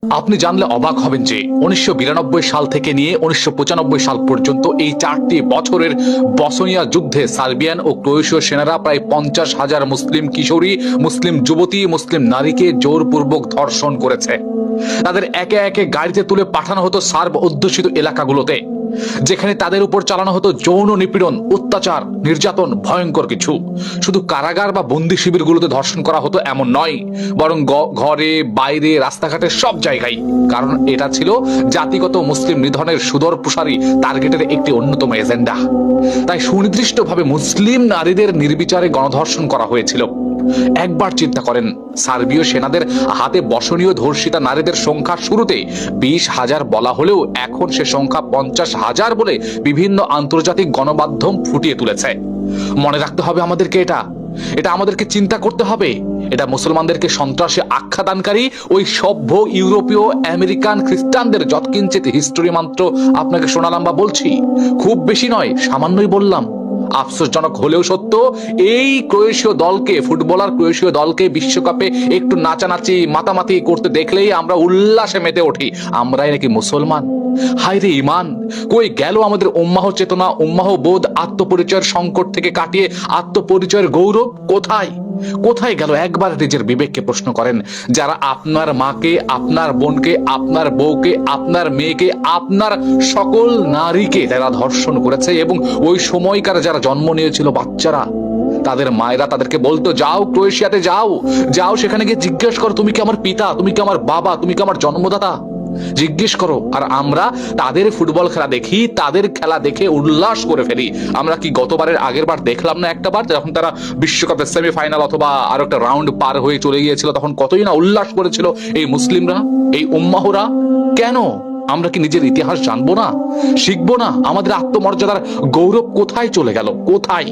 আপনি জানলে অবাক হবেন যে 1992 সাল থেকে নিয়ে 1995 সাল পর্যন্ত এই 4টি বছরের বসনিয়া যুদ্ধে সার্বিয়ান ও ক্রোয়েশীয় সেনারা প্রায় 50,000 মুসলিম কিশোরী, মুসলিম যুবতী, মুসলিম নারীকে জোরপূর্বক ধর্ষণ করেছে। তাদের একে একে গাড়িতে তুলে পাঠানো হতো সার্ব অধ্যুষিত এলাকাগুলোতে, যেখানে তাদের উপর চালানো হতো যৌন নিপীড়ন, অত্যাচার, নির্যাতন, ভয়ঙ্কর কিছু। শুধু কারাগার বা বন্দি শিবিরগুলোতে ধর্ষণ করা হতো এমন নয়, বরং ঘরে, বাইরে, রাস্তাঘাটে সব জায়গায়। কারণ এটা ছিল জাতিগত মুসলিম নিধনের সুদূরপ্রসারী টার্গেটের একটি অন্যতম এজেন্ডা। তাই সুনির্দিষ্টভাবে মুসলিম নারীদের নির্বিচারে গণধর্ষণ করা হয়েছিল। একবার চিন্তা করেন, সার্বীয় সেনাদের হাতে বসনীয় ধর্ষিতা নারীদের সংখ্যা শুরুতে 20,000 বলা হলেও এখন সে সংখ্যা 50,000 বলে বিভিন্ন আন্তর্জাতিক গণমাধ্যম ফুটিয়ে তুলেছে। মনে রাখতে হবে আমাদেরকে, এটা আমাদেরকে চিন্তা করতে হবে। এটা মুসলমানদেরকে সন্ত্রাসী আখ্যাদানকারী ওই সভ্য ইউরোপীয়, আমেরিকান খ্রিস্টানদের যৎকিঞ্চিত হিস্টোরি মাত্র আপনাকে শোনালাম বা বলছি। খুব বেশি নয়, সামান্যই বললাম। আফসোসজনক হলেও সত্য, এই ক্রোয়েশীয় দলকে, ফুটবলার ক্রোয়েশীয় দলকে বিশ্বকাপে একটু নাচানাচি, মাতামাতি করতে দেখলেই আমরা উল্লাসে মেতে উঠি। আমরাই নাকি মুসলমান? হায় রে ইমান! কই গেল আমাদের উম্মাহ চেতনা, উম্মাহ বোধ, আত্মপরিচয়ের সংকট থেকে কাটিয়ে আত্মপরিচয়ের গৌরব? কোথায় গেল? একবার নিজের বিবেককে প্রশ্ন করেন। যারা আপনার মাকে, আপনার বোনকে, আপনার বউকে, আপনার মেয়েকে, আপনার সকল নারীকে যারা ধর্ষণ করেছে, এবং ওই সময়কার যারা জন্ম নিয়েছিল বাচ্চারা, তাদের মায়েরা তাদেরকে বলতো, যাও ক্রোয়েশিয়াতে, যাও সেখানে গিয়ে জিজ্ঞেস করো, তুমি কি আমার পিতা, তুমি কি আমার বাবা, তুমি কি আমার জন্মদাতা? জিজ্ঞেস করো। আর আমরা তাদের ফুটবল খেলা দেখি, তাদের খেলা দেখে উল্লাস করে ফেলি। আমরা কি গতবারের আগের বার দেখলাম না একটা বার, যখন তারা বিশ্বকাপের সেমিফাইনাল অথবা আরো একটা রাউন্ড পার হয়ে চলে গিয়েছিল, তখন কতই না উল্লাস করেছিল এই মুসলিমরা, এই উম্মাহরা? কেন? আমরা কি নিজের ইতিহাস জানবো না, শিখবো না? আমাদের আত্মমর্যাদার গৌরব কোথায় চলে গেল? কোথায়?